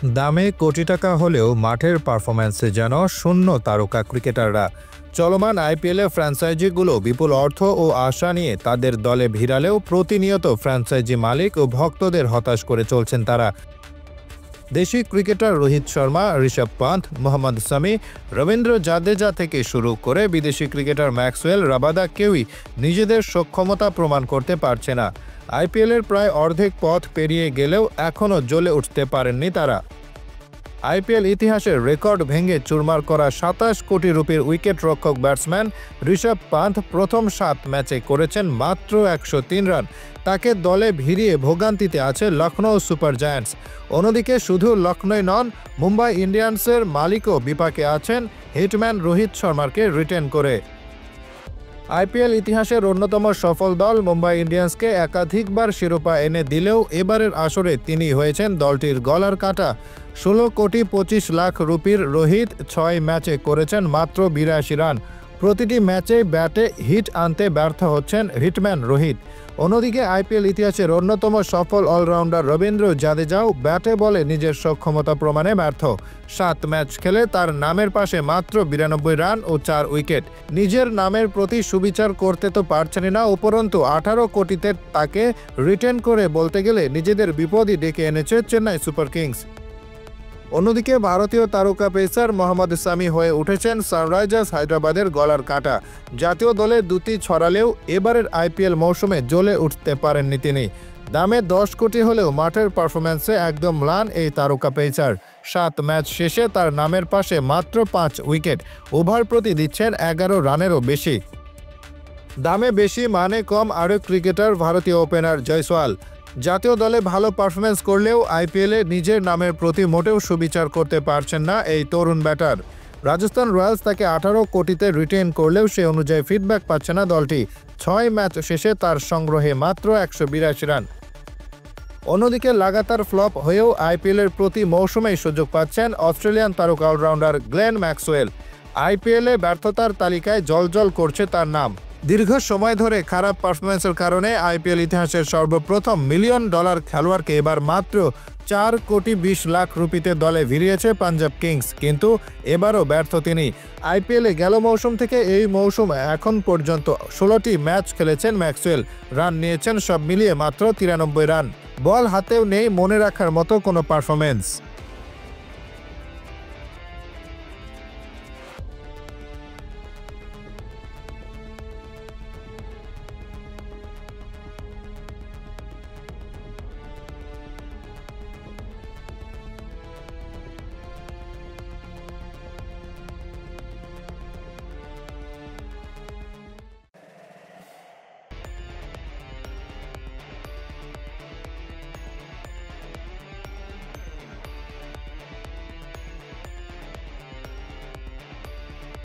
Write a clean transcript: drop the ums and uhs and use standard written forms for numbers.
দামে কোটি টাকা হলেও মাঠের পারফরম্যান্সে যেন শূন্য তারকা ক্রিকেটাররা। চলমান আইপিএলে ফ্র্যাঞ্চাইজিগুলো বিপুল অর্থ ও আশা নিয়ে তাদের দলে ভিড়ালেও প্রতিনিয়ত ফ্র্যাঞ্চাইজি মালিক ও ভক্তদের হতাশ করে চলছেন তারা। দেশি ক্রিকেটার রোহিত শর্মা, ঋষভ পান্থ, মোহাম্মদ সামি, রবীন্দ্র জাদেজা থেকে শুরু করে বিদেশি ক্রিকেটার ম্যাক্সওয়েল, রাবাদা কেউই নিজেদের সক্ষমতা প্রমাণ করতে পারছে না। আইপিএলের প্রায় অর্ধেক পথ পেরিয়ে গেলেও এখনও জ্বলে উঠতে পারেননি তারা। আইপিএল ইতিহাসের রেকর্ড ভেঙে চুরমার করা ২৭ কোটি রুপির উইকেট রক্ষক ব্যাটসম্যান ঋষভ পান্থ প্রথম ৭ ম্যাচে করেছেন মাত্র ১০৩ রান। তাকে দলে ভিড়িয়ে ভোগান্তিতে আছে লখনৌ সুপার জায়ান্টস। অন্যদিকে শুধু লখনৌ নন, মুম্বাই ইন্ডিয়ান্সের মালিকও বিপাকে আছেন হিটম্যান রোহিত শর্মাকে রিটেন করে। আইপিএল ইতিহাসের অন্যতম সফল দল মুম্বাই ইন্ডিয়ান্সকে একাধিকবার শিরোপা এনে দিলেও এবারের আসরে তিনি হয়েছেন দলটির গলার কাঁটা। ১৬ কোটি ২৫ লাখ রুপির রোহিত ৬ ম্যাচে করেছেন মাত্র ৮২ রান। প্রতিটি ম্যাচে ব্যাটে হিট আনতে ব্যর্থ হচ্ছেন হিটম্যান রোহিত। অন্যদিকে আইপিএল ইতিহাসের অন্যতম সফল অলরাউন্ডার রবীন্দ্র জাদেজাও ব্যাটে বলে নিজের সক্ষমতা প্রমাণে ব্যর্থ। ৭ ম্যাচ খেলে তার নামের পাশে মাত্র ৯২ রান ও ৪ উইকেট। নিজের নামের প্রতি সুবিচার করতে তো পারছেনই না, উপরন্তু ১৮ কোটিতে তাকে রিটেন করে বলতে গেলে নিজেদের বিপদই ডেকে এনেছে চেন্নাই সুপার কিংস। অন্যদিকে ভারতীয় তারকা পেসার মোহাম্মদ সামি হয়ে উঠেছেন সানরাইজার্স হায়দ্রাবাদের গলার কাঁটা। জাতীয় দলে দুটি ছড়ালেও এবারের আইপিএল মৌসুমে জ্বলে উঠতে পারেননি তিনি। দামে ১০ কোটি হলেও মাঠের পারফরম্যান্সে একদম ম্লান এই তারকা পেসার। ৭ ম্যাচ শেষে তার নামের পাশে মাত্র ৫ উইকেট, ওভার প্রতি দিচ্ছেন ১১ রানেরও বেশি। দামে বেশি মানে কম আরেক ক্রিকেটার ভারতীয় ওপেনার জয়সওয়াল। জাতীয় দলে ভালো পারফরম্যান্স করলেও আইপিএলে নিজের নামের প্রতি মোটেও সুবিচার করতে পারছেন না এই তরুণ ব্যাটার। রাজস্থান রয়্যালস তাকে ১৮ কোটিতে রিটেন করলেও সে অনুযায়ী ফিডব্যাক পাচ্ছে না দলটি। ৬ ম্যাচ শেষে তার সংগ্রহে মাত্র ১৮২ রান। অন্যদিকে লাগাতার ফ্লপ হয়েও আইপিএলের প্রতি মৌসুমেই সুযোগ পাচ্ছেন অস্ট্রেলিয়ান তারকা অলরাউন্ডার গ্লেন ম্যাক্সওয়েল। আইপিএলে ব্যর্থতার তালিকায় জ্বলজ্বল করছে তার নাম। দীর্ঘ সময় ধরে খারাপ পারফরম্যান্সের কারণে আইপিএল ইতিহাসের সর্বপ্রথম $1 মিলিয়ন খেলোয়াড়কে এবার মাত্র ৪ কোটি ২০ লাখ রুপিতে দলে ভিড়িয়েছে পাঞ্জাব কিংস, কিন্তু এবারও ব্যর্থ তিনি। আইপিএলে গেল মৌসুম থেকে এই মৌসুমে এখন পর্যন্ত ১৬টি ম্যাচ খেলেছেন ম্যাক্সওয়েল। রান নিয়েছেন সব মিলিয়ে মাত্র ৯৩ রান। বল হাতেও নেই মনে রাখার মতো কোনো পারফরম্যান্স।